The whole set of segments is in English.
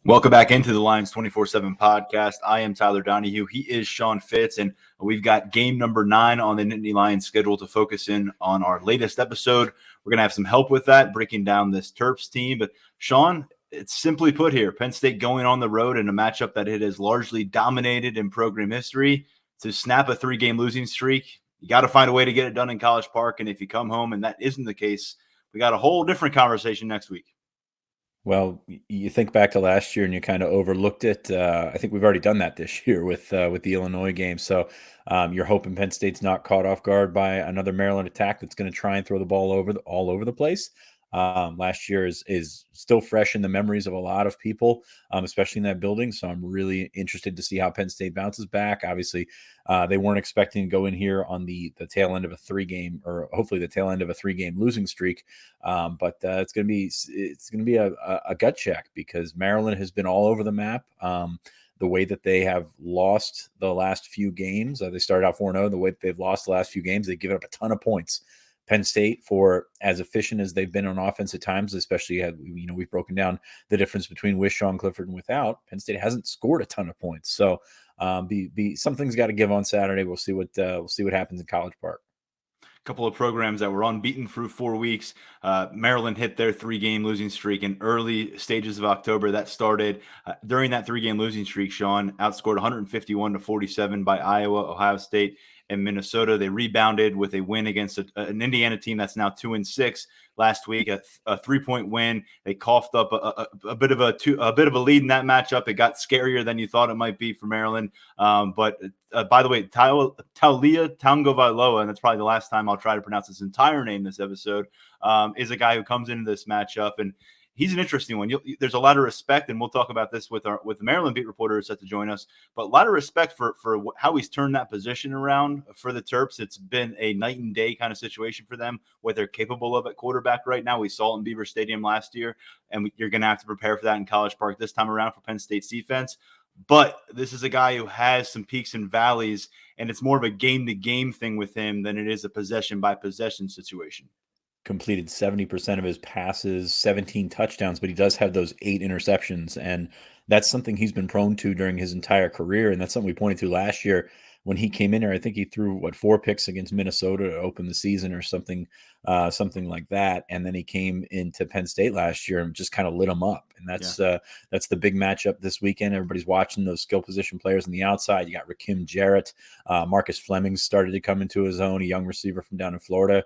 Welcome back into the Lions 24/7 podcast. I am Tyler Donohue. He is Sean Fitz, and we've got game number 9 on the Nittany Lions schedule to focus in on our latest episode. We're going to have some help with that, breaking down this Terps team. But Sean, it's simply put here, Penn State going on the road in a matchup that it has largely dominated in program history. To snap a 3-game losing streak, you got to find a way to get it done in College Park. And if you come home and that isn't the case, we got a whole different conversation next week. Well, you think back to last year and you kind of overlooked it. I think we've already done that this year with the Illinois game. So you're hoping Penn State's not caught off guard by another Maryland attack that's going to try and throw the ball all over the place. Last year is still fresh in the memories of a lot of people, especially in that building. So I'm really interested to see how Penn State bounces back. Obviously, they weren't expecting to go in here on the tail end of a 3-game, or hopefully the tail end of a 3-game losing streak. But it's going to be a gut check because Maryland has been all over the map. The way that they have lost the last few games, they started out 4-0. The way that they've lost the last few games, they've given up a ton of points. Penn State, for as efficient as they've been on offense at times, especially we've broken down the difference between with Sean Clifford and without. Penn State hasn't scored a ton of points, so something's got to give on Saturday. We'll see what happens in College Park. Couple of programs that were unbeaten through 4 weeks. Maryland hit their 3-game losing streak in early stages of October. That started during that 3-game losing streak. Sean outscored 151-47 by Iowa, Ohio State, and Minnesota. They rebounded with a win against an Indiana team that's now 2-6 last week, a 3-point win. They coughed up a bit of a lead in that matchup. It got scarier than you thought it might be for Maryland. But by the way, Taulia Tagovailoa, and that's probably the last time I'll try to pronounce his entire name this episode, is a guy who comes into this matchup, and he's an interesting one. There's a lot of respect, and we'll talk about this with the Maryland beat reporter who's set to join us, but a lot of respect for how he's turned that position around for the Terps. It's been a night and day kind of situation for them, what they're capable of at quarterback right now. We saw it in Beaver Stadium last year, and you're going to have to prepare for that in College Park this time around for Penn State's defense. But this is a guy who has some peaks and valleys, and it's more of a game-to-game thing with him than it is a possession-by-possession situation. Completed 70% of his passes, 17 touchdowns, but he does have those 8 interceptions. And that's something he's been prone to during his entire career. And that's something we pointed to last year when he came in here. I think he threw 4 picks against Minnesota to open the season or something like that. And then he came into Penn State last year and just kind of lit him up. And that's the big matchup this weekend. Everybody's watching those skill position players on the outside. You got Rakim Jarrett, Marcus Fleming started to come into his own, a young receiver from down in Florida.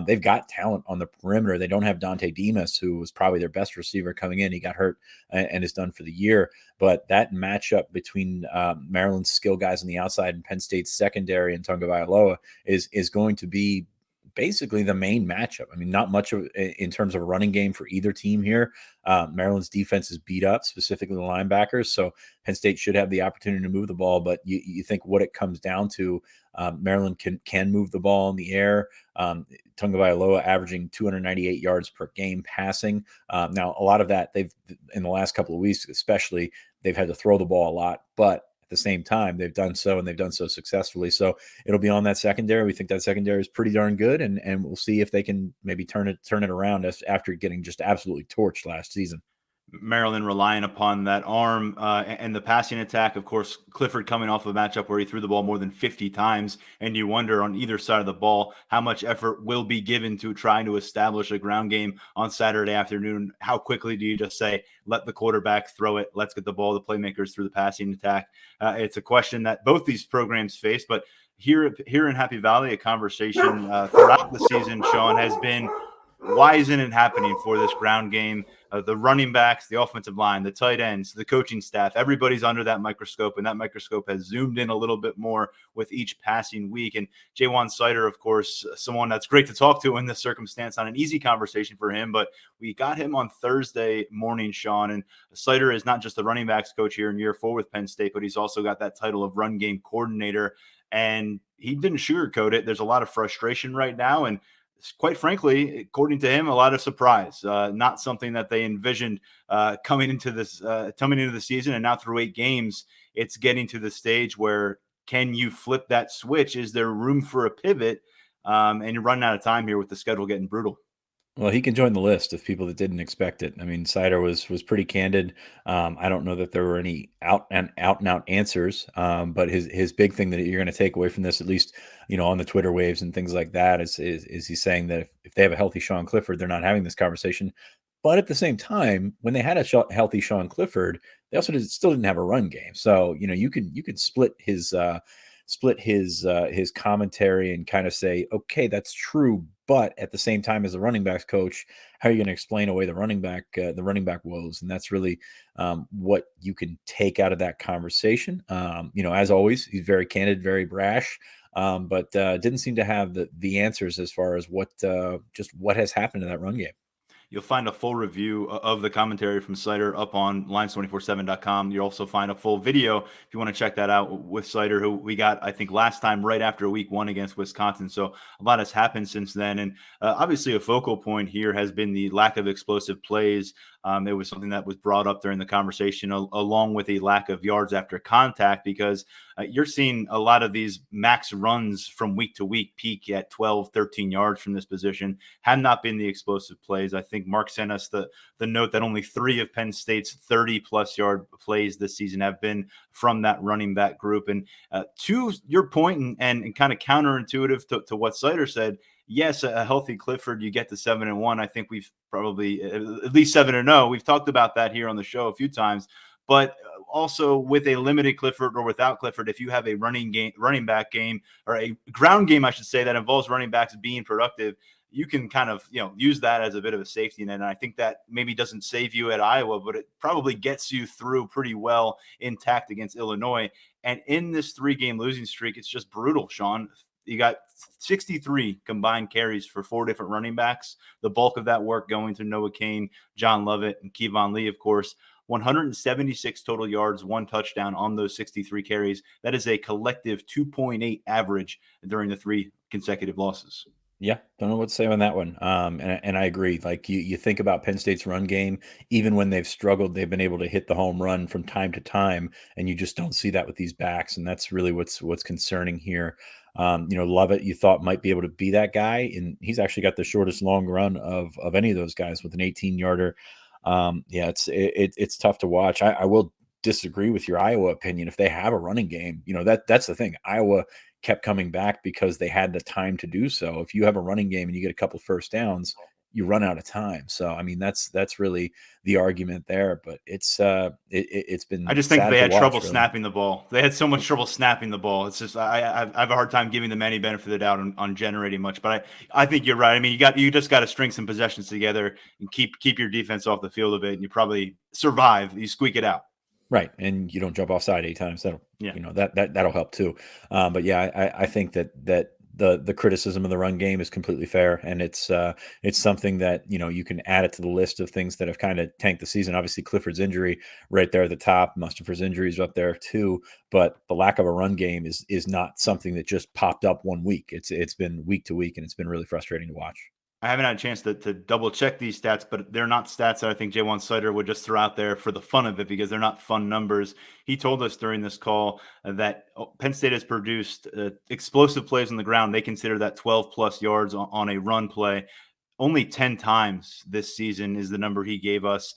They've got talent on the perimeter. They don't have Dante Demas, who was probably their best receiver coming in. He got hurt and is done for the year. But that matchup between Maryland's skill guys on the outside and Penn State's secondary and Tagovailoa is going to be basically the main matchup. I mean, not much of in terms of a running game for either team here. Maryland's defense is beat up, specifically the linebackers. So Penn State should have the opportunity to move the ball. But you think what it comes down to, Maryland can move the ball in the air. Tagovailoa averaging 298 yards per game passing. Now, a lot of that they've in the last couple of weeks, especially, they've had to throw the ball a lot, but at the same time, they've done so, and they've done so successfully. So it'll be on that secondary. We think that secondary is pretty darn good, and we'll see if they can maybe turn it around after getting just absolutely torched last season. Maryland relying upon that arm and the passing attack. Of course, Clifford coming off a matchup where he threw the ball more than 50 times, and you wonder on either side of the ball how much effort will be given to trying to establish a ground game on Saturday afternoon. How quickly do you just say, let the quarterback throw it, let's get the ball to playmakers through the passing attack? It's a question that both these programs face, but here in Happy Valley, a conversation throughout the season, Sean, has been, why isn't it happening for this ground game? The running backs, the offensive line, the tight ends, the coaching staff, everybody's under that microscope, and that microscope has zoomed in a little bit more with each passing week. And Jaywan Sider, of course, someone that's great to talk to in this circumstance, not an easy conversation for him, but we got him on Thursday morning, Sean. And Sider is not just the running backs coach here in year 4 with Penn State, but he's also got that title of run game coordinator. And he didn't sugarcoat it. There's a lot of frustration right now, and quite frankly, according to him, a lot of surprise. Not something that they envisioned coming into the season, and now through 8 games, it's getting to the stage where can you flip that switch? Is there room for a pivot? And you're running out of time here with the schedule getting brutal. Well, he can join the list of people that didn't expect it. I mean, Sider was pretty candid. I don't know that there were any out and out answers, but his big thing that you're going to take away from this, at least on the Twitter waves and things like that, is he's saying that if they have a healthy Sean Clifford, they're not having this conversation. But at the same time, when they had a healthy Sean Clifford, they also still didn't have a run game. So you could split his commentary and kind of say, okay, that's true, but at the same time, as a running backs coach, how are you going to explain away the running back woes? And that's really what you can take out of that conversation. As always, he's very candid, very brash, but didn't seem to have the answers as far as what has happened in that run game. You'll find a full review of the commentary from Sider up on lions247.com. You'll also find a full video if you want to check that out with Sider, who we got, I think, last time right after week 1 against Wisconsin. So a lot has happened since then. And obviously a focal point here has been the lack of explosive plays. It was something that was brought up during the conversation, along with a lack of yards after contact, because you're seeing a lot of these max runs from week to week peak at 12, 13 yards from this position. Have not been the explosive plays. I think Mark sent us the note that only 3 of Penn State's 30-plus yard plays this season have been from that running back group. And to your point, and kind of counterintuitive to what Sider said, yes, a healthy Clifford, you get to 7-1. I think we've probably at least 7-0. We've talked about that here on the show a few times. But also with a limited Clifford or without Clifford, if you have a running back game, or a ground game, I should say, that involves running backs being productive, you can kind of use that as a bit of a safety net. And I think that maybe doesn't save you at Iowa, but it probably gets you through pretty well intact against Illinois. And in this 3-game losing streak, it's just brutal, Sean. You got 63 combined carries for 4 different running backs. The bulk of that work going to Noah Cain, John Lovett, and Kevon Lee, of course. 176 total yards, 1 touchdown on those 63 carries. That is a collective 2.8 average during the 3 consecutive losses. Yeah, don't know what to say on that one. And I agree. Like you think about Penn State's run game, even when they've struggled, they've been able to hit the home run from time to time, and you just don't see that with these backs, and that's really what's concerning here. Lovett, you thought might be able to be that guy, and he's actually got the shortest long run of any of those guys with an 18-yarder. Yeah, it's tough to watch. I will disagree with your Iowa opinion. If they have a running game, that's the thing. Iowa kept coming back because they had the time to do so. If you have a running game and you get a couple first downs, you run out of time. So I mean, that's really the argument there. But it's been. I just think sad they to had watch, trouble really. snapping the ball. They had so much trouble snapping the ball. It's just I have a hard time giving them any benefit of the doubt on generating much. But I think you're right. I mean, you just got to string some possessions together and keep your defense off the field of it, and you probably survive. You squeak it out. Right, and you don't jump offside 8 times. That'll that'll help too. But yeah, I think that the criticism of the run game is completely fair, and it's something that you can add it to the list of things that have kind of tanked the season. Obviously, Clifford's injury right there at the top. Mustipher's injuries up there too. But the lack of a run game is not something that just popped up one week. It's been week to week, and it's been really frustrating to watch. I haven't had a chance to double check these stats, but they're not stats that I think J1 Sider would just throw out there for the fun of it, because they're not fun numbers. He told us during this call that Penn State has produced explosive plays on the ground. They consider that 12-plus yards on a run play. Only 10 times this season is the number he gave us.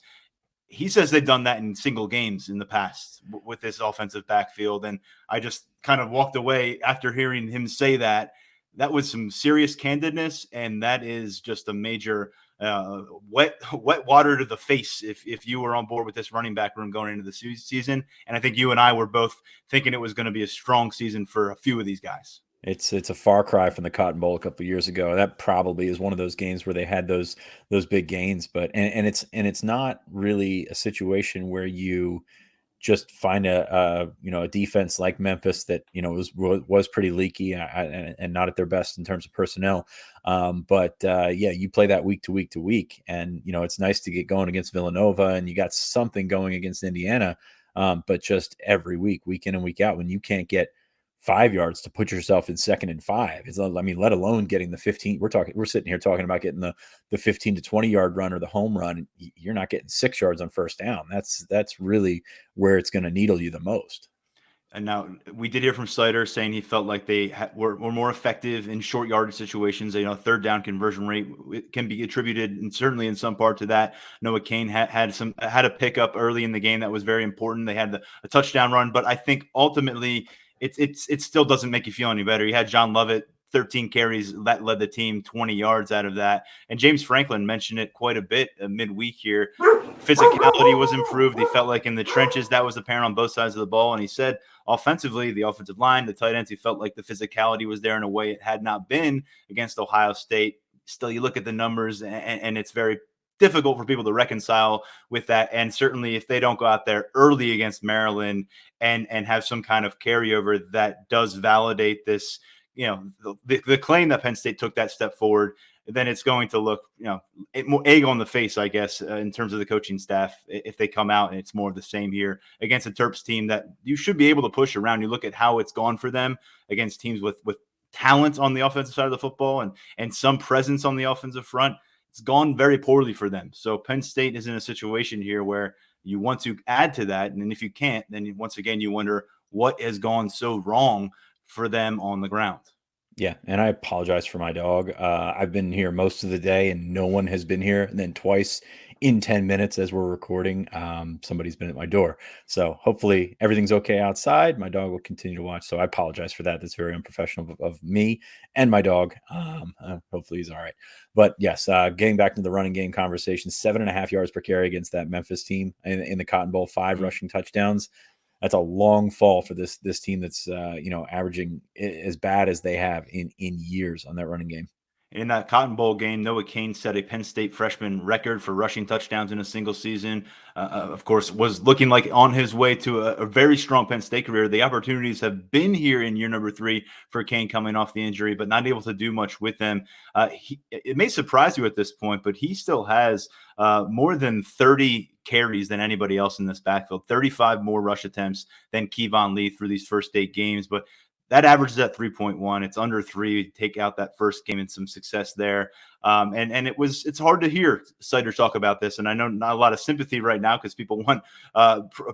He says they've done that in single games in the past with this offensive backfield. And I just kind of walked away after hearing him say that. That was some serious candidness, and that is just a major wet water to the face if you were on board with this running back room going into the season. And I think you and I were both thinking it was going to be a strong season for a few of these guys. It's a far cry from the Cotton Bowl a couple of years ago. That probably is one of those games where they had those big gains, but it's not really a situation where you just find a defense like Memphis that was pretty leaky and not at their best in terms of personnel. But you play that week to week to week, and it's nice to get going against Villanova, and you got something going against Indiana. But just every week, week in and week out, when you can't get 5 yards to put yourself in 2nd and 5. Let alone getting the 15. We're sitting here talking about getting the 15 to 20 yard run or the home run. You're not getting 6 yards on first down. That's really where it's going to needle you the most. And now we did hear from Sider saying he felt like they were more effective in short yardage situations. Third down conversion rate can be attributed, and certainly in some part to that. Noah Cain had a pickup early in the game that was very important. They had a touchdown run, but I think ultimately it still doesn't make you feel any better. You had John Lovett, 13 carries, that led the team 20 yards out of that. And James Franklin mentioned it quite a bit midweek here. Physicality was improved. He felt like in the trenches that was apparent on both sides of the ball, and he said offensively, the offensive line, the tight ends, he felt like the physicality was there in a way it had not been against Ohio State. Still, you look at the numbers, and it's very difficult for people to reconcile with that. And certainly if they don't go out there early against Maryland and have some kind of carryover that does validate this, the claim that Penn State took that step forward, then it's going to look, egg on the face, I guess, in terms of the coaching staff, if they come out and it's more of the same here against a Terps team that you should be able to push around. You look at how it's gone for them against teams with talent on the offensive side of the football and some presence on the offensive front. It's gone very poorly for them. So Penn State is in a situation here where you want to add to that. And if you can't, then once again, you wonder what has gone so wrong for them on the ground. Yeah, and I apologize for my dog. I've been here most of the day, and no one has been here. And then twice in 10 minutes as we're recording, somebody's been at my door. So hopefully everything's okay outside. My dog will continue to watch. So I apologize for that. That's very unprofessional of me and my dog. Hopefully he's all right. But yes, getting back to the running game conversation, 7.5 yards per carry against that Memphis team in the Cotton Bowl, 5 rushing touchdowns. That's a long fall for this team that's averaging as bad as they have in years on that running game. In that Cotton Bowl game, Noah Cain set a Penn State freshman record for rushing touchdowns in a single season. Of course, was looking like on his way to a very strong Penn State career. The opportunities have been here in year number 3 for Cain coming off the injury, but not able to do much with them. It may surprise you at this point, but he still has more than 30 carries than anybody else in this backfield, 35 more rush attempts than Kevon Lee through these first 8 games. But that averages at 3.1. It's under 3. Take out that first game and some success there. And it's hard to hear Sider talk about this. And I know not a lot of sympathy right now because people want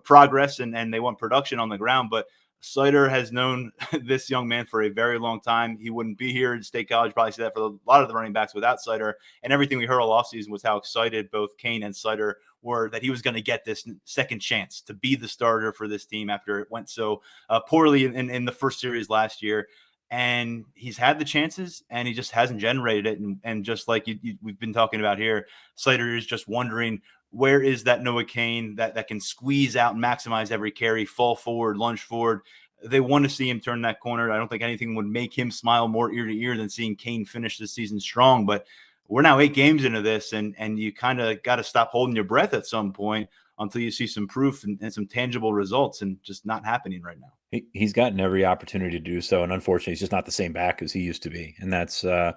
progress and they want production on the ground. But Sider has known this young man for a very long time. He wouldn't be here at State College. Probably see that for a lot of the running backs without Sider. And everything we heard all offseason was how excited both Cain and Sider were that he was going to get this second chance to be the starter for this team after it went so poorly in the first series last year. And he's had the chances and he just hasn't generated it. And just like we've been talking about here, Sider is just wondering, where is that Noah Cain that can squeeze out and maximize every carry, fall forward, lunge forward? They want to see him turn that corner. I don't think anything would make him smile more ear to ear than seeing Cain finish the season strong. But we're now 8 games into this, and you kind of got to stop holding your breath at some point until you see some proof and some tangible results, and just not happening right now. He's gotten every opportunity to do so, and unfortunately, he's just not the same back as he used to be. And that's, I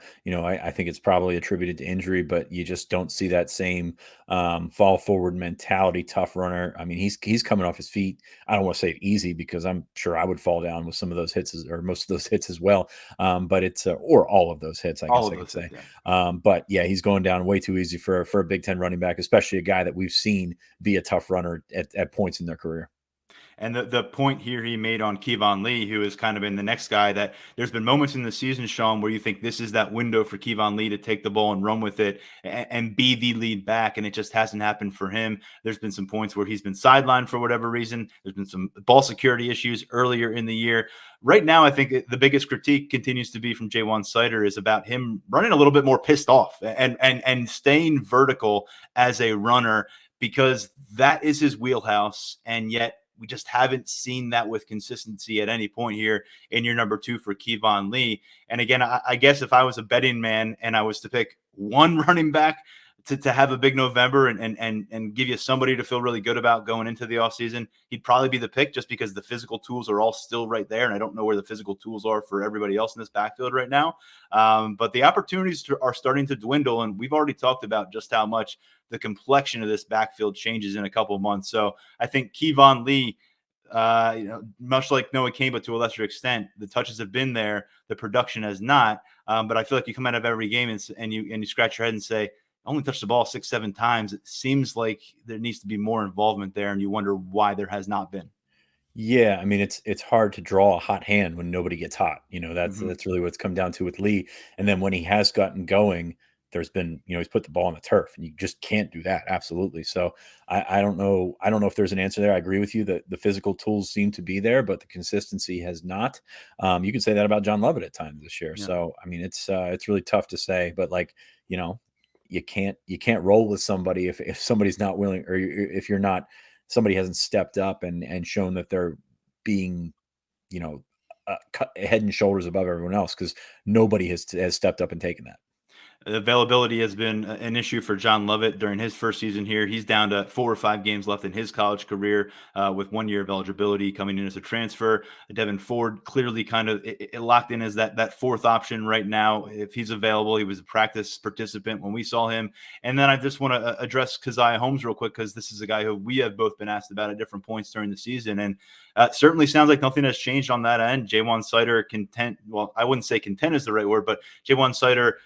think it's probably attributed to injury, but you just don't see that same fall forward mentality, tough runner. I mean, he's coming off his feet. I don't want to say easy because I'm sure I would fall down with some of those hits or most of those hits as well. But it's or all of those hits, I guess I could say. Yeah. But yeah, he's going down way too easy for a Big Ten running back, especially a guy that we've seen be a tough runner at points in their career. And the point here he made on Kevon Lee, who has kind of been the next guy that there's been moments in the season, Sean, where you think this is that window for Kevon Lee to take the ball and run with it and be the lead back. And it just hasn't happened for him. There's been some points where he's been sidelined for whatever reason. There's been some ball security issues earlier in the year. Right now, I think the biggest critique continues to be from Ja'Juan Sider is about him running a little bit more pissed off and staying vertical as a runner, because that is his wheelhouse. And yet, we just haven't seen that with consistency at any point here in year number 2 for Kevon Lee. And again, I guess if I was a betting man and I was to pick one running back to have a big November and give you somebody to feel really good about going into the offseason, he'd probably be the pick just because the physical tools are all still right there. And I don't know where the physical tools are for everybody else in this backfield right now. But the opportunities are starting to dwindle. And we've already talked about just how much the complexion of this backfield changes in a couple of months. So I think Kevon Lee, much like Noah Cain, but to a lesser extent, the touches have been there. The production has not. But I feel like you come out of every game and you scratch your head and say, only touched the ball 6-7 times. It seems like there needs to be more involvement there, and you wonder why there has not been. Yeah, I mean it's hard to draw a hot hand when nobody gets hot. Mhm. That's really what's come down to with Lee. And then when he has gotten going, there's been, he's put the ball on the turf, and you just can't do that. Absolutely. So I don't know. I don't know if there's an answer there. I agree with you that the physical tools seem to be there, but the consistency has not. You could say that about John Lovett at times this year. Yeah. So I mean it's really tough to say, but like, you know, you can't roll with somebody if somebody's not willing, or if you're not, somebody hasn't stepped up and shown that they're being, you know, head and shoulders above everyone else, because nobody has stepped up and taken that. Availability has been an issue for John Lovett during his first season here. He's down to 4 or 5 games left in his college career, with 1 year of eligibility coming in as a transfer. Devin Ford clearly kind of it locked in as that fourth option right now. If he's available, he was a practice participant when we saw him. And then I just want to address Keziah Holmes real quick, because this is a guy who we have both been asked about at different points during the season. And certainly sounds like nothing has changed on that end. Jaywan Sider content. Well, I wouldn't say content is the right word, but Jaywan Sider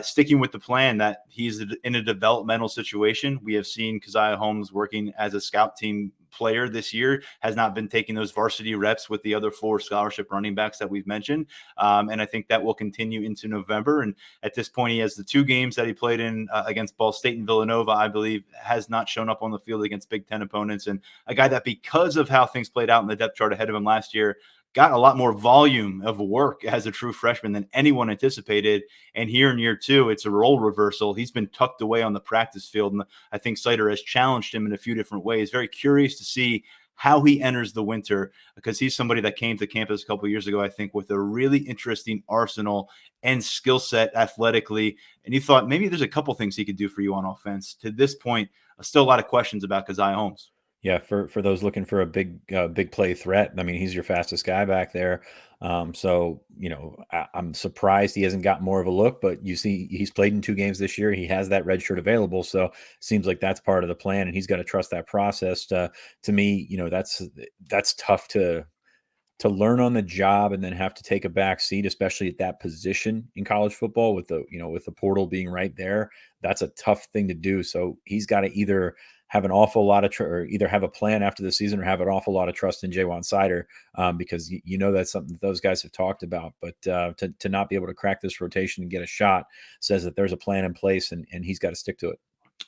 sticking with the plan that he's in a developmental situation. We have seen Keziah Holmes working as a scout team player this year, has not been taking those varsity reps with the other 4 scholarship running backs that we've mentioned. And I think that will continue into November. And at this point, he has the 2 games that he played in against Ball State and Villanova, I believe, has not shown up on the field against Big Ten opponents. And a guy that, because of how things played out in the depth chart ahead of him last year, got a lot more volume of work as a true freshman than anyone anticipated. And here in year 2, it's a role reversal. He's been tucked away on the practice field. And I think Sider has challenged him in a few different ways. Very curious to see how he enters the winter, because he's somebody that came to campus a couple of years ago, I think, with a really interesting arsenal and skill set athletically. And you thought maybe there's a couple things he could do for you on offense. To this point, still a lot of questions about Keziah Holmes. Yeah, for those looking for a big play threat, I mean, he's your fastest guy back there. So I'm surprised he hasn't got more of a look. But you see, he's played in 2 games this year. He has that red shirt available, so seems like that's part of the plan, and he's got to trust that process. To me, that's tough to learn on the job and then have to take a back seat, especially at that position in college football with the portal being right there. That's a tough thing to do. So he's got to either have an awful lot of or either have a plan after the season, or have an awful lot of trust in Jaywan Sider, because that's something that those guys have talked about. But to not be able to crack this rotation and get a shot says that there's a plan in place, and he's got to stick to it.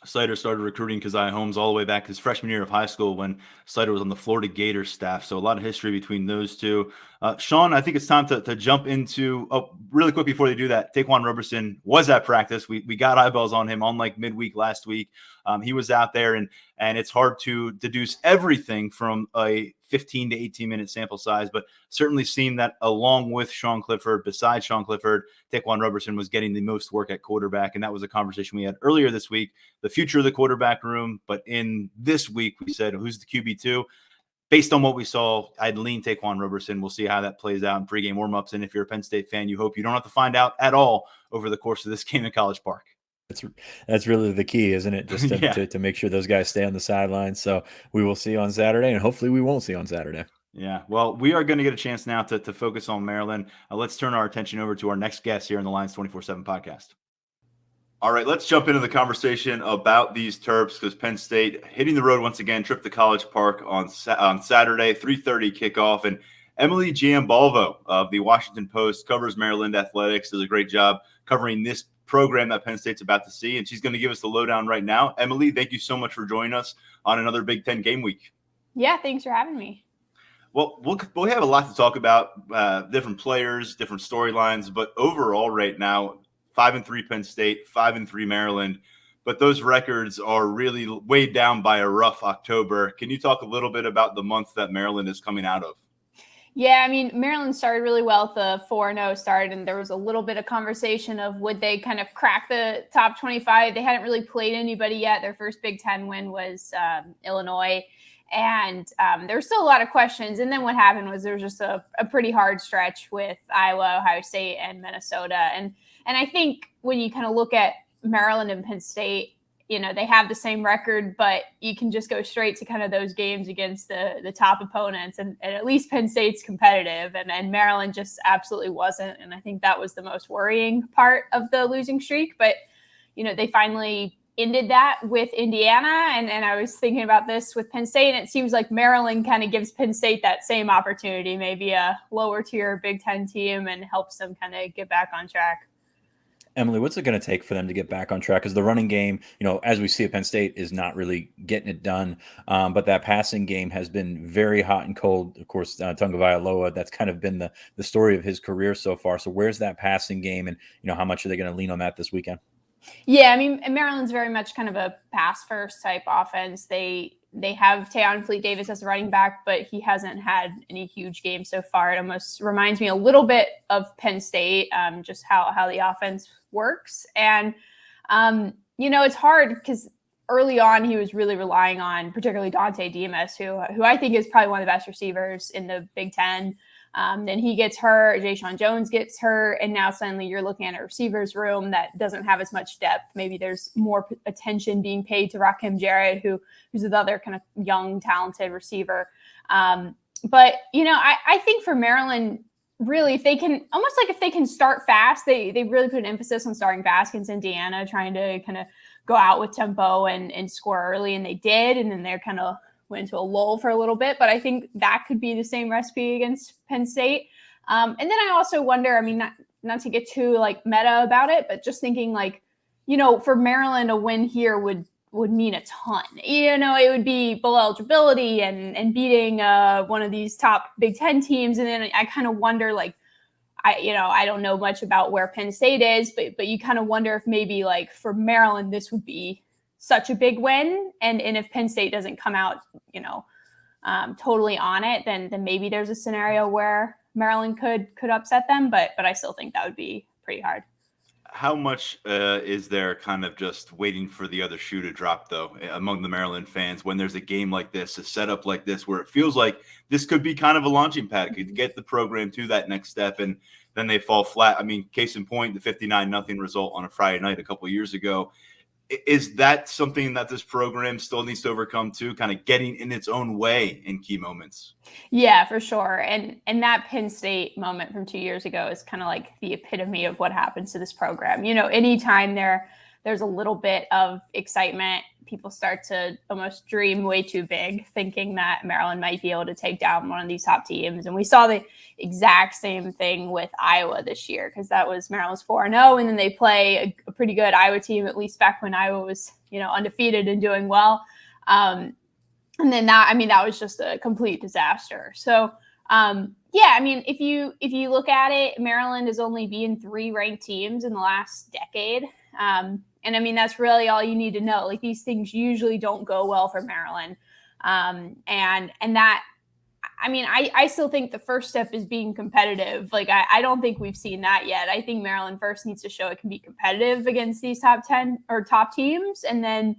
Sider started recruiting Keziah Holmes all the way back his freshman year of high school, when Sider was on the Florida Gators staff. So a lot of history between those two. Sean, I think it's time to jump into, really quick before they do that, Taquan Roberson was at practice. We got eyeballs on him on like midweek last week. He was out there, and it's hard to deduce everything from a 15 to 18-minute sample size, but certainly seemed that along with Sean Clifford, besides Sean Clifford, Taquan Roberson was getting the most work at quarterback. And that was a conversation we had earlier this week, the future of the quarterback room. But in this week, we said, who's the QB2? Based on what we saw, I'd lean Taquan Roberson. We'll see how that plays out in pregame warmups. And if you're a Penn State fan, you hope you don't have to find out at all over the course of this game in College Park. That's really the key, isn't it? Just Yeah. to make sure those guys stay on the sidelines. So we will see on Saturday, and hopefully we won't see on Saturday. Yeah, well, we are going to get a chance now to focus on Maryland. Let's turn our attention over to our next guest here in the Lions 24/7 podcast. All right, let's jump into the conversation about these Terps, because Penn State hitting the road once again, trip to College Park on Saturday, 3:30 kickoff. And Emily Giambalvo of the Washington Post covers Maryland athletics, does a great job covering this program that Penn State's about to see. And she's going to give us the lowdown right now. Emily, thank you so much for joining us on another Big Ten game week. Yeah, thanks for having me. Well, we'll have a lot to talk about, different players, different storylines, but overall right now, 5-3 Penn State, 5-3 Maryland, but those records are really weighed down by a rough October. Can you talk a little bit about the month that Maryland is coming out of? Yeah, I mean, Maryland started really well at the 4-0 start, and there was a little bit of conversation of would they kind of crack the top 25. They hadn't really played anybody yet. Their first Big Ten win was Illinois. And there were still a lot of questions. And then what happened was there was just a pretty hard stretch with Iowa, Ohio State, and Minnesota. And I think when you kind of look at Maryland and Penn State, they have the same record, but you can just go straight to kind of those games against the top opponents. And at least Penn State's competitive, and Maryland just absolutely wasn't. And I think that was the most worrying part of the losing streak. But, they finally ended that with Indiana, and I was thinking about this with Penn State, and it seems like Maryland kind of gives Penn State that same opportunity, maybe a lower tier Big Ten team, and helps them kind of get back on track. Emily, what's it going to take for them to get back on track? Because the running game, as we see at Penn State, is not really getting it done. But that passing game has been very hot and cold. Of course, Tagovailoa, that's kind of been the story of his career so far. So where's that passing game, and how much are they going to lean on that this weekend? Yeah, I mean, Maryland's very much kind of a pass-first type offense. They have Tayon Fleet-Davis as a running back, but he hasn't had any huge games so far. It almost reminds me a little bit of Penn State, just how the offense works. And, it's hard because early on he was really relying on particularly Dante Demas, who I think is probably one of the best receivers in the Big Ten. Then he gets hurt, Jayshon Jones gets hurt, and now suddenly you're looking at a receivers room that doesn't have as much depth. Maybe there's more attention being paid to Rakim Jarrett, who's another kind of young, talented receiver. But I think for Maryland, really, if they can start fast, they really put an emphasis on starting fast against Indiana, trying to kind of go out with tempo and score early, and they did, and then they're kind of went into a lull for a little bit, but I think that could be the same recipe against Penn State. And then I also wonder, I mean, not to get too like meta about it, but just thinking like, for Maryland, a win here would mean a ton. It would be below eligibility and beating one of these top Big Ten teams. And then I kind of wonder, like, I don't know much about where Penn State is, but you kind of wonder if maybe like for Maryland, this would be such a big win. And if Penn State doesn't come out, totally on it, then maybe there's a scenario where Maryland could upset them. But I still think that would be pretty hard. How much is there kind of just waiting for the other shoe to drop, though, among the Maryland fans when there's a game like this, a setup like this, where it feels like this could be kind of a launching pad, could get the program to that next step, and then they fall flat? I mean, case in point, the 59-0 result on a Friday night a couple of years ago. Is that something that this program still needs to overcome too, kind of getting in its own way in key moments? Yeah, for sure. And that Penn State moment from 2 years ago is kind of like the epitome of what happens to this program. Anytime there's a little bit of excitement, people start to almost dream way too big, thinking that Maryland might be able to take down one of these top teams. And we saw the exact same thing with Iowa this year, because that was Maryland's 4-0, and then they play a pretty good Iowa team, at least back when Iowa was, undefeated and doing well. And then that was just a complete disaster. So, if you look at it, Maryland has only been 3 ranked teams in the last decade. And I mean, that's really all you need to know. Like, these things usually don't go well for Maryland. And that, I still think the first step is being competitive. Like, I don't think we've seen that yet. I think Maryland first needs to show it can be competitive against these top 10 or top teams. And then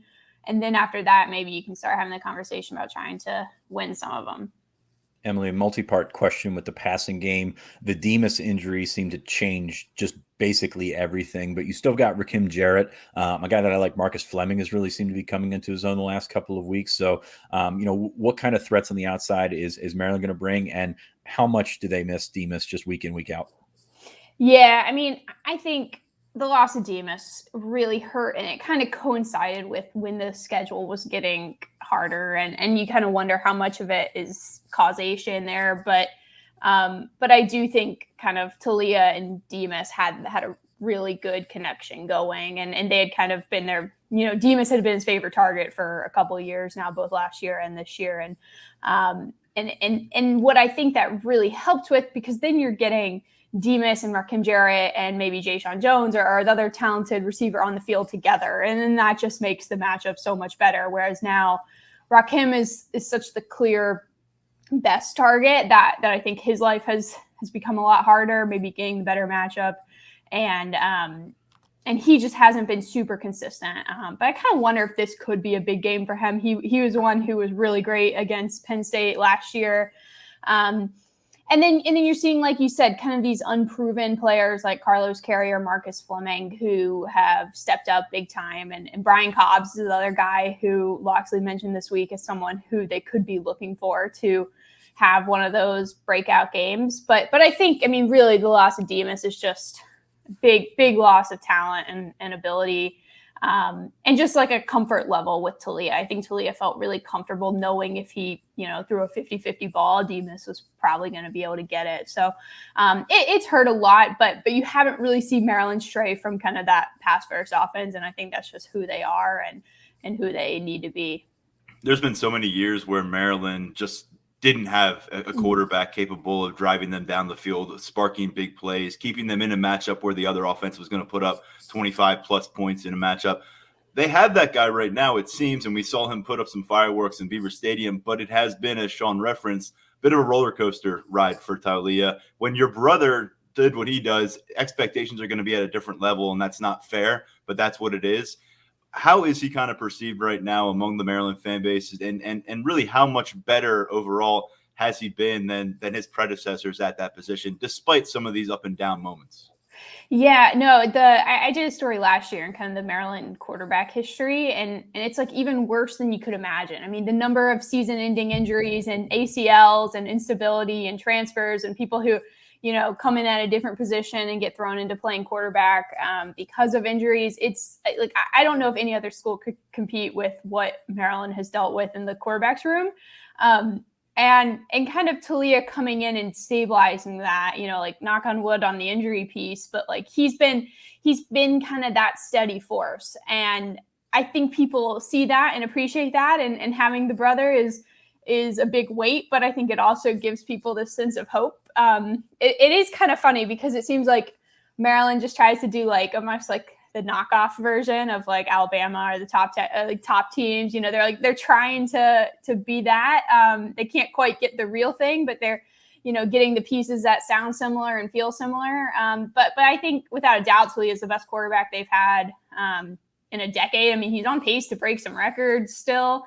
after that, maybe you can start having the conversation about trying to win some of them. Emily, a multi-part question with the passing game. The Demas injury seemed to change just basically everything, but you still got Rakim Jarrett. A guy that I like, Marcus Fleming, has really seemed to be coming into his own the last couple of weeks. So, what kind of threats on the outside is Maryland going to bring, and how much do they miss Demas just week in, week out? Yeah, I think the loss of Demas really hurt, and it kind of coincided with when the schedule was getting harder, and you kind of wonder how much of it is causation there. But I do think kind of Talia and Demas had a really good connection going, and they had kind of been there. Demas had been his favorite target for a couple of years now, both last year and this year. And what I think that really helped with, because then you're getting Demas and Rakim Jarrett and maybe Jayshon Jones or the other talented receiver on the field together. And then that just makes the matchup so much better. Whereas now Rakim is such the clear best target that I think his life has become a lot harder, maybe getting the better matchup. And he just hasn't been super consistent. But I kind of wonder if this could be a big game for him. He was the one who was really great against Penn State last year. And then you're seeing, like you said, kind of these unproven players like Carlos Carey or Marcus Fleming who have stepped up big time. And Brian Cobbs is another guy who Loxley mentioned this week as someone who they could be looking for to have one of those breakout games. But I think, really the loss of Demas is just big loss of talent and ability. And just like a comfort level with Talia. I think Talia felt really comfortable knowing if he, threw a 50-50 ball, Demas was probably going to be able to get it. So it's hurt a lot, but you haven't really seen Maryland stray from kind of that pass first offense. And I think that's just who they are and who they need to be. There's been so many years where Maryland just didn't have a quarterback capable of driving them down the field, sparking big plays, keeping them in a matchup where the other offense was going to put up 25 plus points in a matchup. They have that guy right now, it seems, and we saw him put up some fireworks in Beaver Stadium, but it has been, as Sean referenced, a bit of a roller coaster ride for Talia. When your brother did what he does, expectations are going to be at a different level, and that's not fair, but that's what it is. How is he kind of perceived right now among the Maryland fan bases, and really how much better overall has he been than his predecessors at that position, despite some of these up and down moments? Yeah, no, I did a story last year in kind of the Maryland quarterback history, and it's like even worse than you could imagine. I mean, the number of season-ending injuries and ACLs and instability and transfers and people who come in at a different position and get thrown into playing quarterback because of injuries. It's like, I don't know if any other school could compete with what Maryland has dealt with in the quarterbacks room. And kind of Talia coming in and stabilizing that, like knock on wood on the injury piece, but like he's been kind of that steady force. And I think people see that and appreciate that. And having the brother is a big weight, but I think it also gives people this sense of hope. It is kind of funny because it seems like Maryland just tries to do like almost like the knockoff version of like Alabama or the top teams. They're trying to be that. They can't quite get the real thing, but they're getting the pieces that sound similar and feel similar. But I think without a doubt, Talia is the best quarterback they've had in a decade. I mean, he's on pace to break some records still.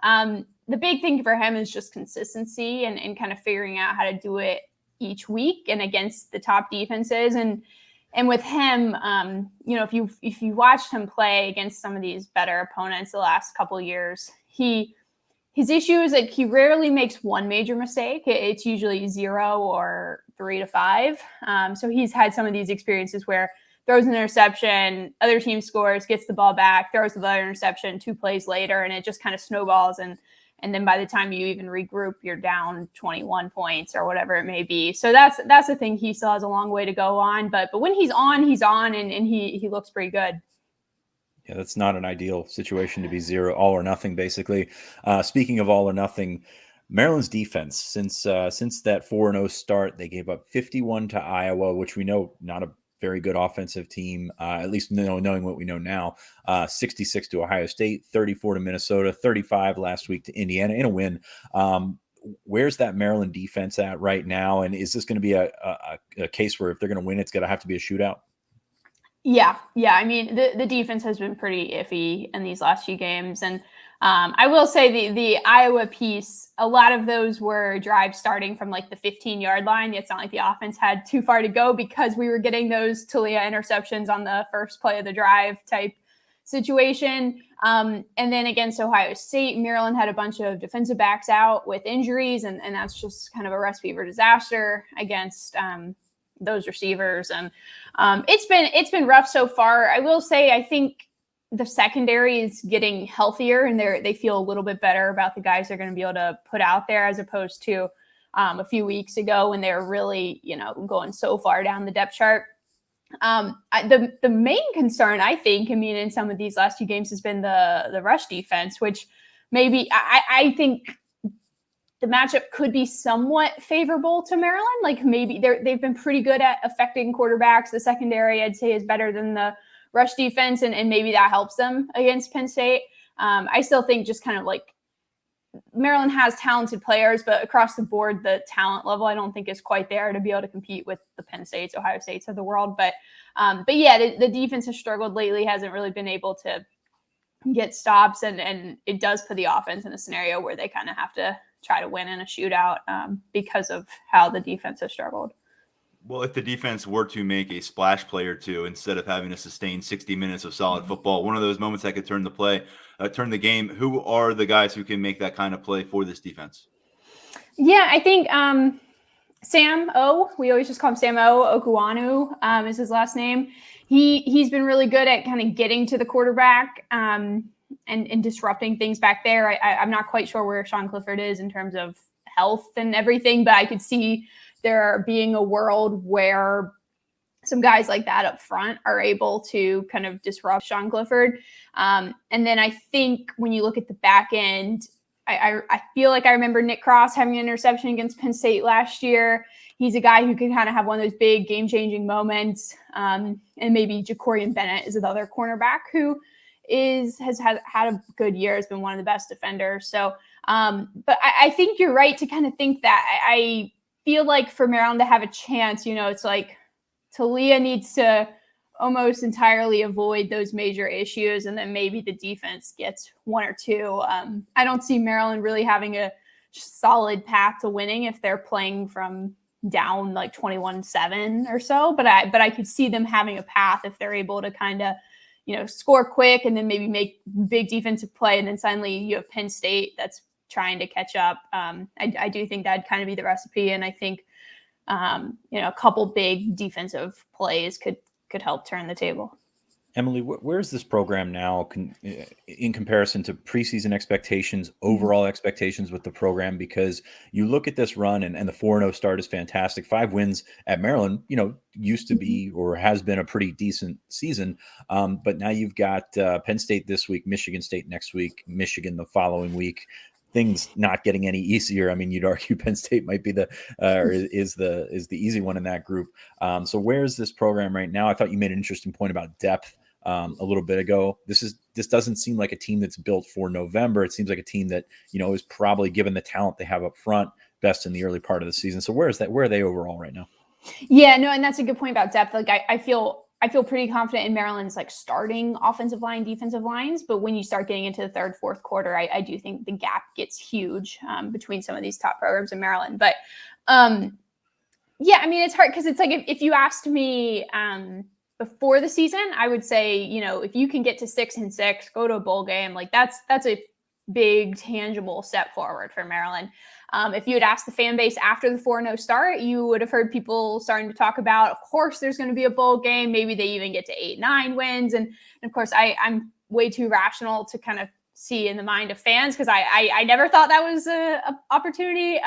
The big thing for him is just consistency and kind of figuring out how to do it each week and against the top defenses. And with him, if you watched him play against some of these better opponents the last couple of years, his issue is like he rarely makes one major mistake. It's usually 0 or 3 to 5. So he's had some of these experiences where throws an interception, other team scores, gets the ball back, throws the other interception 2 plays later, and it just kind of snowballs. And then by the time you even regroup, you're down 21 points or whatever it may be. So that's the thing. He still has a long way to go on. But when he's on, and he looks pretty good. Yeah, that's not an ideal situation to be 0, all or nothing, basically. Speaking of all or nothing, Maryland's defense, since that 4-0 start, they gave up 51 to Iowa, which we know not a very good offensive team, at least knowing what we know now. 66 to Ohio State, 34 to Minnesota, 35 last week to Indiana in a win. Where's that Maryland defense at right now? And is this going to be a case where if they're going to win, it's going to have to be a shootout? Yeah. I mean, the defense has been pretty iffy in these last few games. And I will say the Iowa piece, a lot of those were drives starting from like the 15-yard line. It's not like the offense had too far to go because we were getting those Talia interceptions on the first play of the drive type situation. And then against Ohio State, Maryland had a bunch of defensive backs out with injuries, and that's just kind of a recipe for disaster against those receivers. And it's been rough so far. I will say, I think the secondary is getting healthier, and they feel a little bit better about the guys they're going to be able to put out there, as opposed to a few weeks ago when they were really, going so far down the depth chart. The main concern, I think, in some of these last few games has been the rush defense, which maybe I think the matchup could be somewhat favorable to Maryland. Like maybe they've been pretty good at affecting quarterbacks. The secondary, I'd say, is better than the rush defense, and maybe that helps them against Penn State. I still think just kind of like Maryland has talented players, but across the board, the talent level I don't think is quite there to be able to compete with the Penn States, Ohio States of the world. But yeah, the defense has struggled lately, hasn't really been able to get stops, and it does put the offense in a scenario where they kind of have to try to win in a shootout because of how the defense has struggled. Well, if the defense were to make a splash play or two instead of having to sustain 60 minutes of solid football, one of those moments that could turn the game, who are the guys who can make that kind of play for this defense? Yeah, I think Sam O, we always just call him Sam O. Okuanu is his last name. He's been really good at kind of getting to the quarterback and disrupting things back there. I'm not quite sure where Sean Clifford is in terms of health and everything, but I could see there being a world where some guys like that up front are able to kind of disrupt Sean Clifford. And then I think when you look at the back end, I feel like I remember Nick Cross having an interception against Penn State last year. He's a guy who can kind of have one of those big game-changing moments. And maybe Jacorian Bennett is another cornerback who has had a good year, has been one of the best defenders. So, but I think you're right to kind of think that. I feel like for Maryland to have a chance, it's like Talia needs to almost entirely avoid those major issues, and then maybe the defense gets one or two. I don't see Maryland really having a solid path to winning if they're playing from down like 21-7 or so, but I could see them having a path if they're able to kind of, score quick and then maybe make big defensive play, and then suddenly you have Penn State that's trying to catch up. I do think that'd kind of be the recipe, and I think a couple big defensive plays could help turn the table. Emily, where's this program now in comparison to preseason expectations, overall expectations with the program? Because you look at this run and the 4-0 start is fantastic. 5 wins at Maryland, used to be or has been a pretty decent season. But now you've got Penn State this week, Michigan State next week, Michigan the following week. Things not getting any easier. I mean, you'd argue Penn State might be is the easy one in that group. So where's this program right now? I thought you made an interesting point about depth a little bit ago. This doesn't seem like a team that's built for November. It seems like a team that is probably, given the talent they have up front, best in the early part of the season. So where are they overall right now? Yeah, no, and that's a good point about depth. Like I feel pretty confident in Maryland's like starting offensive line, defensive lines, but when you start getting into the third, fourth quarter, I do think the gap gets huge between some of these top programs in Maryland. But yeah, I mean, it's hard because it's like if you asked me before the season, I would say, if you can get to 6-6, go to a bowl game, like that's a big tangible step forward for Maryland. If you had asked the fan base after the 4-0 start, you would have heard people starting to talk about, of course, there's going to be a bowl game. Maybe they even get to 8-9 wins. And of course, I'm way too rational to kind of see in the mind of fans because I never thought that was a opportunity.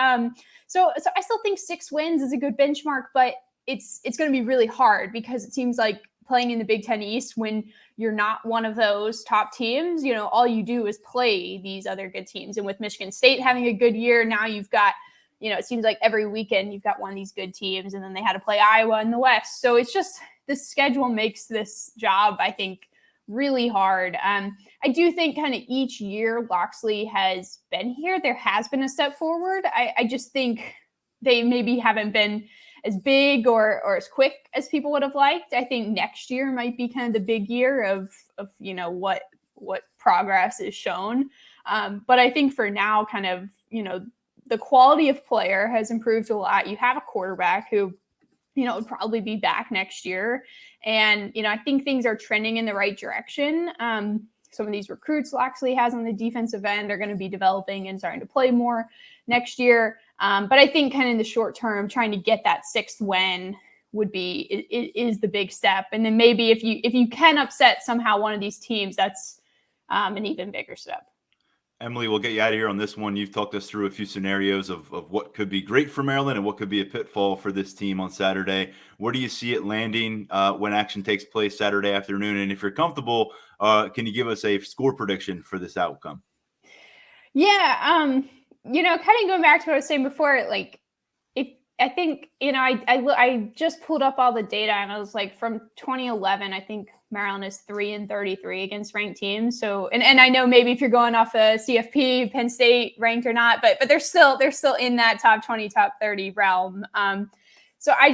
So I still think 6 wins is a good benchmark, but it's going to be really hard because it seems like playing in the Big Ten East when you're not one of those top teams, all you do is play these other good teams. And with Michigan State having a good year, now you've got, it seems like every weekend you've got one of these good teams, and then they had to play Iowa in the West. So it's just, this schedule makes this job, I think, really hard. I do think kind of each year Loxley has been here, there has been a step forward. I just think they maybe haven't been as big or as quick as people would have liked. I think next year might be kind of the big year of what progress is shown. But I think for now, kind of, the quality of player has improved a lot. You have a quarterback who, would probably be back next year. And, I think things are trending in the right direction. Some of these recruits Loxley has on the defensive end are going to be developing and starting to play more next year. But I think kind of in the short term, trying to get that 6th win is the big step. And then maybe if you can upset somehow one of these teams, that's an even bigger step. Emily, we'll get you out of here on this one. You've talked us through a few scenarios of what could be great for Maryland and what could be a pitfall for this team on Saturday. Where do you see it landing when action takes place Saturday afternoon? And if you're comfortable, can you give us a score prediction for this outcome? Yeah, kind of going back to what I was saying before, like, I think, I just pulled up all the data and I was like, from 2011, I think Maryland is 3-33 against ranked teams. So, and I know maybe if you're going off a CFP, Penn State ranked or not, but they're still in that top 20, top 30 realm. So I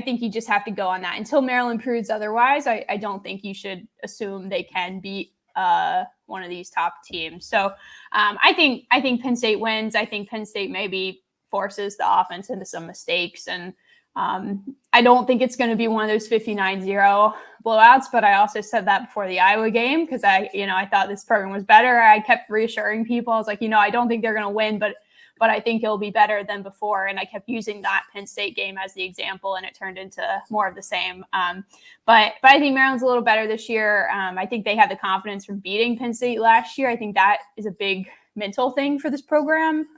think you just have to go on that until Maryland proves otherwise. I don't think you should assume they can beat one of these top teams. So I think Penn State wins. I think Penn State maybe forces the offense into some mistakes. And I don't think it's going to be one of those 59-0 blowouts, but I also said that before the Iowa game because I thought this program was better. I kept reassuring people. I was like, I don't think they're going to win, but but I think it'll be better than before. And I kept using that Penn State game as the example, and it turned into more of the same. But I think Maryland's a little better this year. I think they have the confidence from beating Penn State last year. I think that is a big mental thing for this program.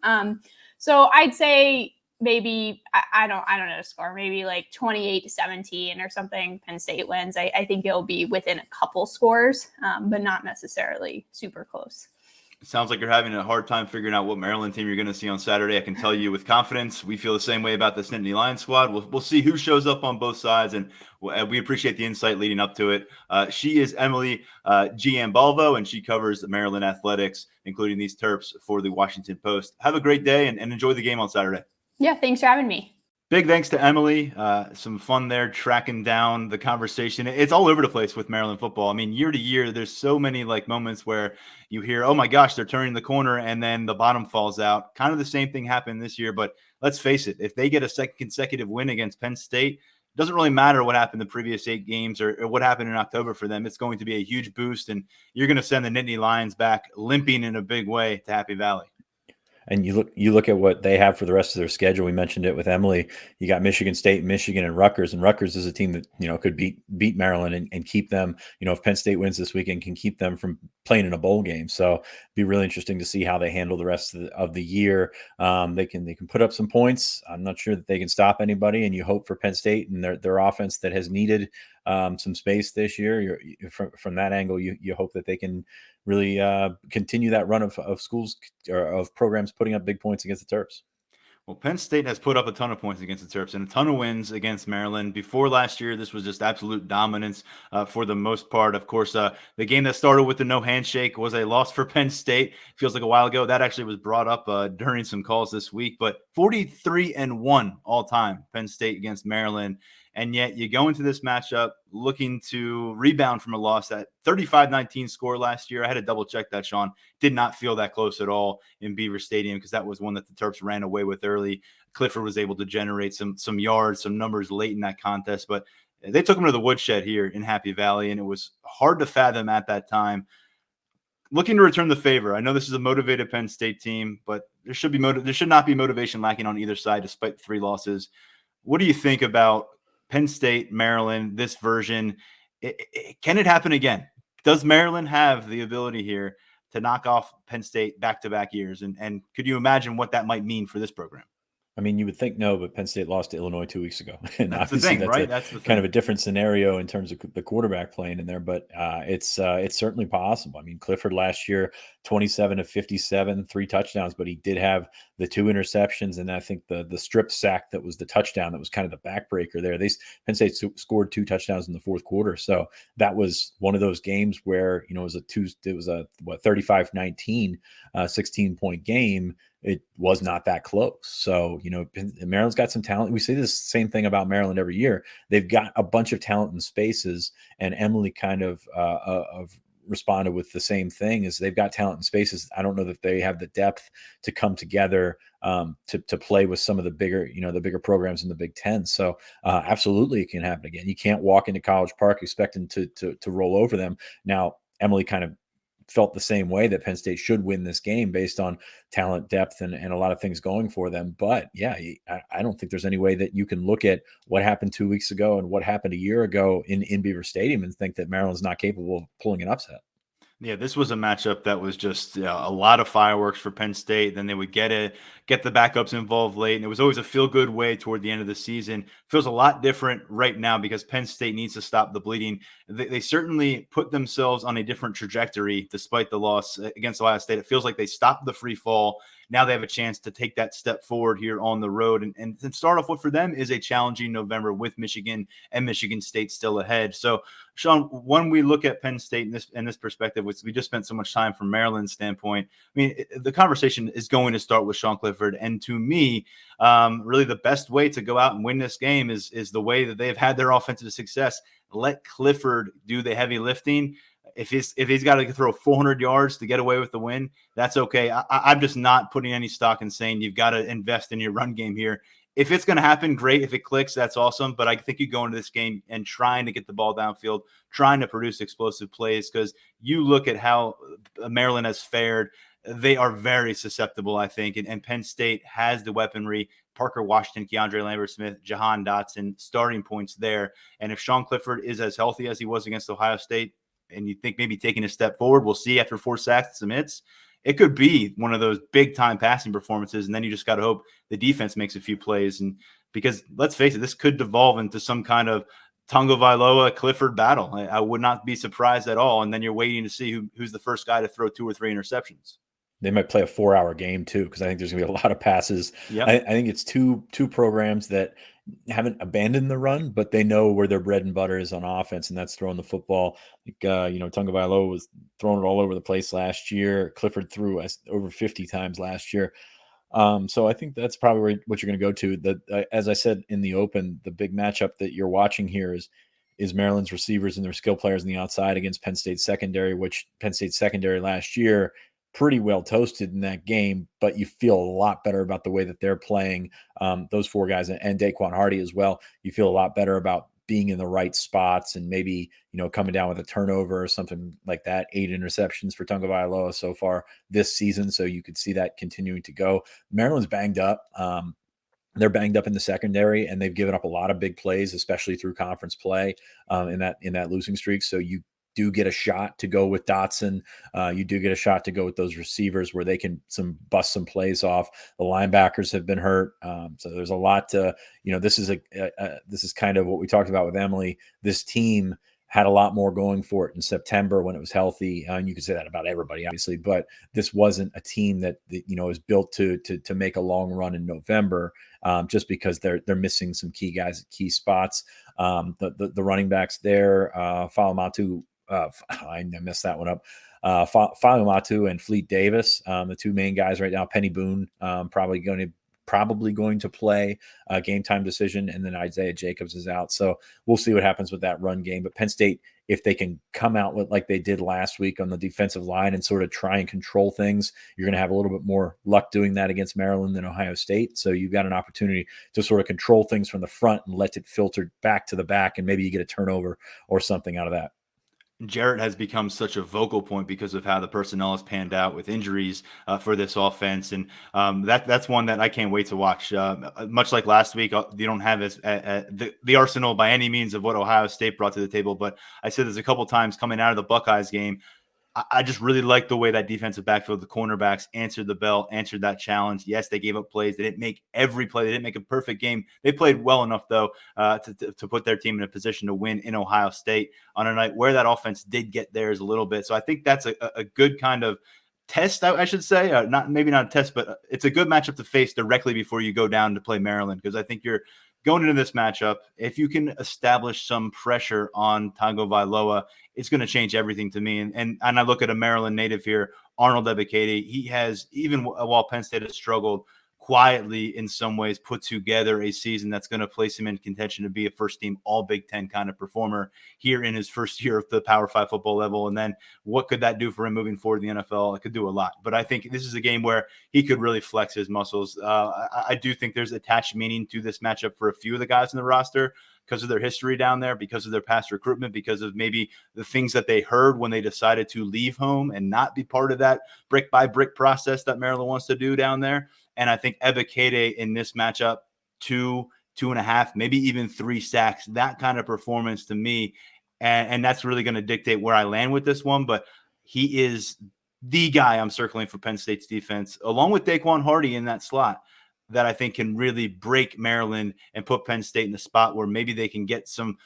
So I'd say maybe, I don't know the score, maybe like 28-17 or something. Penn State wins. I think it'll be within a couple scores, but not necessarily super close. It sounds like you're having a hard time figuring out what Maryland team you're going to see on Saturday. I can tell you with confidence, we feel the same way about this Nittany Lions squad. We'll see who shows up on both sides, and we appreciate the insight leading up to it. She is Emily Giambalvo, and she covers the Maryland athletics, including these Terps, for the Washington Post. Have a great day and enjoy the game on Saturday. Yeah, thanks for having me. Big thanks to Emily. Some fun there tracking down the conversation. It's all over the place with Maryland football. I mean, year to year, there's so many like moments where you hear, oh my gosh, they're turning the corner, and then the bottom falls out. Kind of the same thing happened this year, but let's face it, if they get a second consecutive win against Penn State, it doesn't really matter what happened the previous 8 games or what happened in October for them. It's going to be a huge boost, and you're going to send the Nittany Lions back limping in a big way to Happy Valley. And you look at what they have for the rest of their schedule. We mentioned it with Emily. You got Michigan State, Michigan, and Rutgers. And Rutgers is a team that, could beat Maryland and keep them, if Penn State wins this weekend, can keep them from playing in a bowl game. So it'd be really interesting to see how they handle the rest of the year. They can put up some points. I'm not sure that they can stop anybody. And you hope for Penn State and their offense that has needed some space this year. From that angle, you hope that they can really continue that run of schools or of programs putting up big points against the Terps. Well, Penn State has put up a ton of points against the Terps and a ton of wins against Maryland. Before last year, this was just absolute dominance for the most part. Of course, the game that started with the no handshake was a loss for Penn State. Feels like a while ago. That actually was brought up during some calls this week. But 43-1 all time, Penn State against Maryland. And yet you go into this matchup looking to rebound from a loss. That 35-19 score last year, I had to double check that, Sean. Did not feel that close at all in Beaver Stadium, because that was one that the Terps ran away with early. Clifford was able to generate some yards, some numbers late in that contest. But they took them to the woodshed here in Happy Valley, and it was hard to fathom at that time. Looking to return the favor. I know this is a motivated Penn State team, but there should not be motivation lacking on either side despite 3 losses. What do you think about Penn State, Maryland, this version? Can it happen again? Does Maryland have the ability here to knock off Penn State back-to-back years? And could you imagine what that might mean for this program? I mean, you would think no, but Penn State lost to Illinois 2 weeks ago. And that's the thing, right? That's the thing. Kind of a different scenario in terms of the quarterback playing in there, but it's certainly possible. I mean, Clifford last year, 27 of 57, 3 touchdowns, but he did have the 2 interceptions, and I think the strip sack that was the touchdown that was kind of the backbreaker there. Penn State scored 2 touchdowns in the fourth quarter, so that was one of those games where it was a 35-19, 16-point game. It was not that close. So, Maryland's got some talent. We say this same thing about Maryland every year. They've got a bunch of talent in spaces, and Emily kind of responded with the same thing. Is they've got talent in spaces. I don't know that they have the depth to come together to play with some of the bigger programs in the Big Ten. So absolutely it can happen again. You can't walk into College Park expecting to roll over them. Now, Emily kind of felt the same way that Penn State should win this game based on talent, depth, and a lot of things going for them. But yeah, I don't think there's any way that you can look at what happened 2 weeks ago and what happened a year ago in Beaver Stadium and think that Maryland's not capable of pulling an upset. Yeah, this was a matchup that was just a lot of fireworks for Penn State. Then they would get the backups involved late, and it was always a feel-good way toward the end of the season. Feels a lot different right now because Penn State needs to stop the bleeding. They certainly put themselves on a different trajectory despite the loss against Ohio State. It feels like they stopped the free fall. Now they have a chance to take that step forward here on the road. And start off what for them is a challenging November with Michigan and Michigan State still ahead. So, Sean, when we look at Penn State in this perspective, which we just spent so much time from Maryland's standpoint, I mean, the conversation is going to start with Sean Clifford. And to me, really the best way to go out and win this game is the way that they've had their offensive success. Let Clifford do the heavy lifting. If he's got to throw 400 yards to get away with the win, that's okay. I'm just not putting any stock in saying you've got to invest in your run game here. If it's going to happen, great. If it clicks, that's awesome. But I think you go into this game and trying to get the ball downfield, trying to produce explosive plays, because you look at how Maryland has fared they are very susceptible, I think. And Penn State has the weaponry. Parker Washington, Keandre Lambert-Smith, Jahan Dotson, starting points there. And if Sean Clifford is as healthy as he was against Ohio State, and you think maybe taking a step forward, we'll see after 4 sacks and some hits, it could be one of those big-time passing performances. And then you just got to hope the defense makes a few plays. And because let's face it, this could devolve into some kind of Tagovailoa Clifford battle. I would not be surprised at all. And then you're waiting to see who's the first guy to throw 2 or 3 interceptions. They might play a 4-hour game too, because I think there's going to be a lot of passes. Yep. I think it's two programs that haven't abandoned the run, but they know where their bread and butter is on offense, and that's throwing the football. Like, Tagovailoa was throwing it all over the place last year. Clifford threw over 50 times last year. So I think that's probably what you're going to go to. As I said in the open, the big matchup that you're watching here is Maryland's receivers and their skill players on the outside against Penn State secondary, which Penn State secondary last year pretty well toasted in that game, but you feel a lot better about the way that they're playing. Those 4 guys and Daquan Hardy as well. You feel a lot better about being in the right spots and maybe, coming down with a turnover or something like that. 8 interceptions for Tagovailoa so far this season. So you could see that continuing to go. Maryland's banged up. They're banged up in the secondary, and they've given up a lot of big plays, especially through conference play in that losing streak. So you do get a shot to go with Dotson. You do get a shot to go with those receivers where they can bust some plays off. The linebackers have been hurt. So there's a lot to, this is kind of what we talked about with Emily. This team had a lot more going for it in September when it was healthy. And you could say that about everybody, obviously, but this wasn't a team that is built to make a long run in November, just because they're missing some key guys at key spots. The running backs there, Falamatu, I messed that one up. Falamatu and Fleet Davis, the 2 main guys right now. Penny Boone, probably going to play a game time decision, and then Isaiah Jacobs is out. So we'll see what happens with that run game. But Penn State, if they can come out with like they did last week on the defensive line and sort of try and control things, you're going to have a little bit more luck doing that against Maryland than Ohio State. So you've got an opportunity to sort of control things from the front and let it filter back to the back, and maybe you get a turnover or something out of that. Jarrett has become such a vocal point because of how the personnel has panned out with injuries for this offense. And that's one that I can't wait to watch. Much like last week, you don't have the arsenal by any means of what Ohio State brought to the table. But I said this a couple times coming out of the Buckeyes game. I just really like the way that defensive backfield, the cornerbacks answered the bell, answered that challenge. Yes, they gave up plays. They didn't make every play. They didn't make a perfect game. They played well enough, though, to put their team in a position to win in Ohio State on a night where that offense did get theirs a little bit. So I think that's a good kind of test, I should say. Maybe not a test, but it's a good matchup to face directly before you go down to play Maryland, because I think you're going into this matchup, if you can establish some pressure on Tagovailoa, it's going to change everything to me. And I look at a Maryland native here, Arnold Ebiketie. He has, even while Penn State has struggled, quietly in some ways put together a season that's going to place him in contention to be a first-team All-Big Ten kind of performer here in his first year of the Power 5 football level. And then what could that do for him moving forward in the NFL? It could do a lot. But I think this is a game where he could really flex his muscles. I do think there's attached meaning to this matchup for a few of the guys in the roster because of their history down there, because of their past recruitment, because of maybe the things that they heard when they decided to leave home and not be part of that brick-by-brick process that Maryland wants to do down there. And I think Ebiketie in this matchup, 2.5, maybe even 3 sacks, that kind of performance to me. And that's really going to dictate where I land with this one. But he is the guy I'm circling for Penn State's defense, along with Daquan Hardy in that slot, that I think can really break Maryland and put Penn State in a spot where maybe they can get some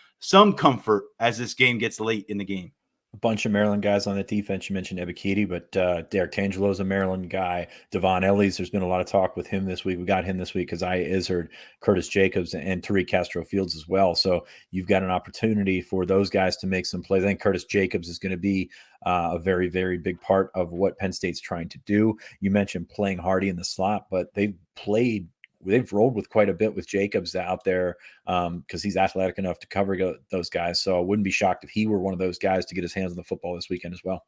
comfort as this game gets late in the game. A bunch of Maryland guys on that defense. You mentioned Ebiketie, but Derek Tangelo is a Maryland guy. Devon Ellies, there's been a lot of talk with him this week. We got him this week because I Izzard, Curtis Jacobs, and Tariq Castro Fields as well. So you've got an opportunity for those guys to make some plays. I think Curtis Jacobs is going to be a very, very big part of what Penn State's trying to do. You mentioned playing Hardy in the slot, but they've rolled with quite a bit with Jacobs out there because he's athletic enough to cover those guys. So I wouldn't be shocked if he were one of those guys to get his hands on the football this weekend as well.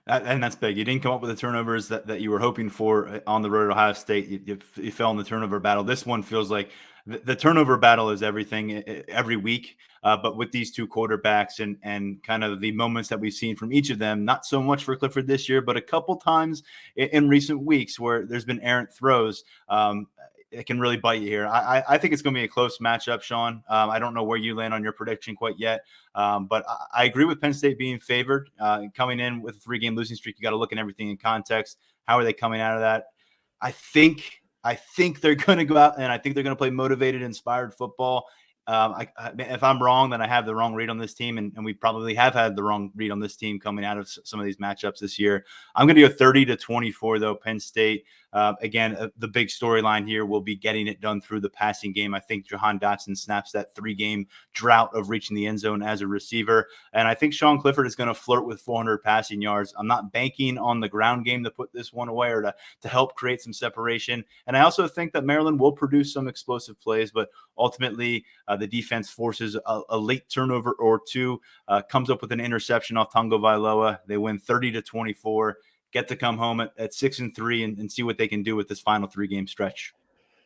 And that's big. You didn't come up with the turnovers that you were hoping for on the road at Ohio State. You fell in the turnover battle. This one feels like the turnover battle is everything every week. But with these two quarterbacks and kind of the moments that we've seen from each of them, not so much for Clifford this year, but a couple times in recent weeks where there's been errant throws, it can really bite you here. I think it's going to be a close matchup, Sean. I don't know where you land on your prediction quite yet, but I agree with Penn State being favored. Coming in with a 3-game losing streak, you got to look at everything in context. How are they coming out of that? I think they're going to go out and I think they're going to play motivated, inspired football. If I'm wrong, then I have the wrong read on this team, and we probably have had the wrong read on this team coming out of some of these matchups this year. I'm going to go 30-24, though, Penn State. Again, the big storyline here will be getting it done through the passing game. I think Jahan Dotson snaps that 3-game drought of reaching the end zone as a receiver, and I think Sean Clifford is going to flirt with 400 passing yards. I'm not banking on the ground game to put this one away or to help create some separation, and I also think that Maryland will produce some explosive plays, but ultimately the defense forces a late turnover or two, comes up with an interception off Tonga Vailoa. They win 30-24, get to come home at 6-3 and see what they can do with this final 3-game stretch.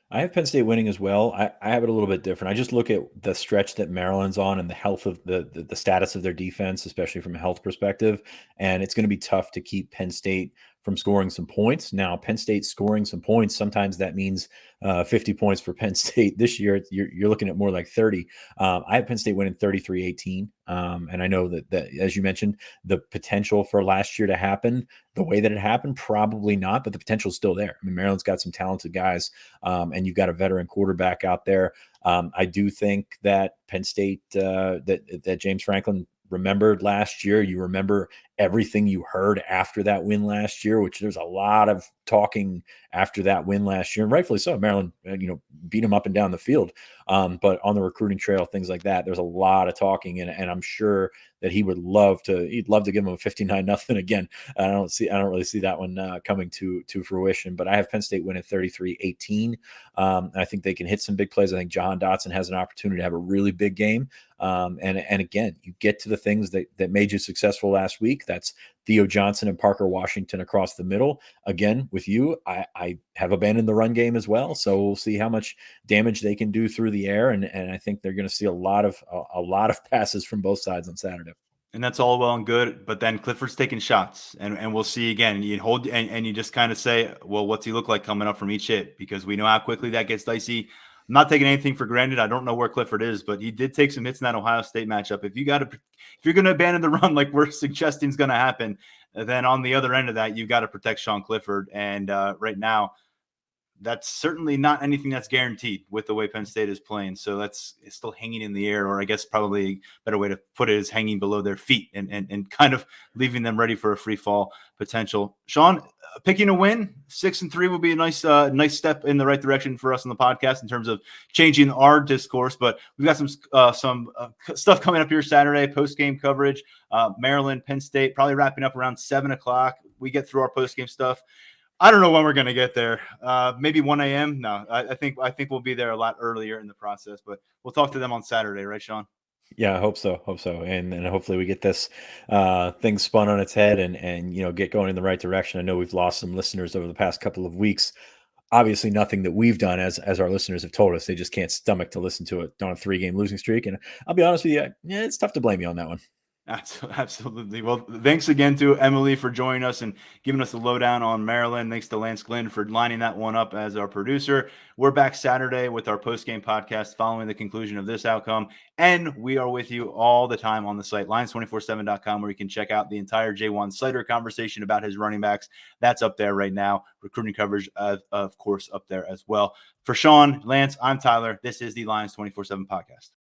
I have Penn State winning as well. I have it a little bit different. I just look at the stretch that Maryland's on and the health of the status of their defense, especially from a health perspective. And it's going to be tough to keep Penn State from scoring some points. Now, Penn State scoring some points, sometimes that means 50 points for Penn State. This year, you're looking at more like 30. I have Penn State winning 33-18. And I know that, as you mentioned, the potential for last year to happen, the way that it happened, probably not, but the potential is still there. I mean, Maryland's got some talented guys, and you've got a veteran quarterback out there. I do think that Penn State, that James Franklin remembered last year. You remember everything you heard after that win last year, which there's a lot of talking after that win last year, and rightfully so. Maryland, beat them up and down the field. But on the recruiting trail, things like that, there's a lot of talking, and I'm sure that he'd love to give them a 59-0 again. I don't really see that one coming to fruition, but I have Penn State winning 33-18. I think they can hit some big plays. I think Jahan Dotson has an opportunity to have a really big game. And again, you get to the things that made you successful last week. That's Theo Johnson and Parker Washington across the middle. Again, with you, I have abandoned the run game as well. So we'll see how much damage they can do through the air. And I think they're going to see a lot of passes from both sides on Saturday. And that's all well and good, but then Clifford's taking shots, and we'll see again. You hold and you just kind of say, well, what's he look like coming up from each hit? Because we know how quickly that gets dicey. I'm not taking anything for granted. I don't know where Clifford is, but he did take some hits in that Ohio State matchup. If you're going to abandon the run like we're suggesting is going to happen, then on the other end of that, you've got to protect Sean Clifford. And right now, that's certainly not anything that's guaranteed with the way Penn State is playing. So it's still hanging in the air, or I guess probably a better way to put it is hanging below their feet and kind of leaving them ready for a free fall potential. Sean, picking a win, 6-3 would be a nice step in the right direction for us on the podcast in terms of changing our discourse. But we've got some stuff coming up here Saturday, post-game coverage, Maryland, Penn State, probably wrapping up around 7:00. We get through our post-game stuff. I don't know when we're going to get there. Maybe 1 a.m. No, I think we'll be there a lot earlier in the process, but we'll talk to them on Saturday, right, Sean? Yeah, I hope so. And hopefully we get this thing spun on its head and get going in the right direction. I know we've lost some listeners over the past couple of weeks. Obviously nothing that we've done as our listeners have told us. They just can't stomach to listen to it on a 3-game losing streak. And I'll be honest with you, it's tough to blame you on that one. Absolutely. Well, thanks again to Emily for joining us and giving us the lowdown on Maryland. Thanks to Lance Glynn for lining that one up as our producer. We're back Saturday with our post-game podcast following the conclusion of this outcome. And we are with you all the time on the site, lions247.com, where you can check out the entire J1 Sider conversation about his running backs. That's up there right now. Recruiting coverage, of course, up there as well. For Sean, Lance, I'm Tyler. This is the Lions 24/7 podcast.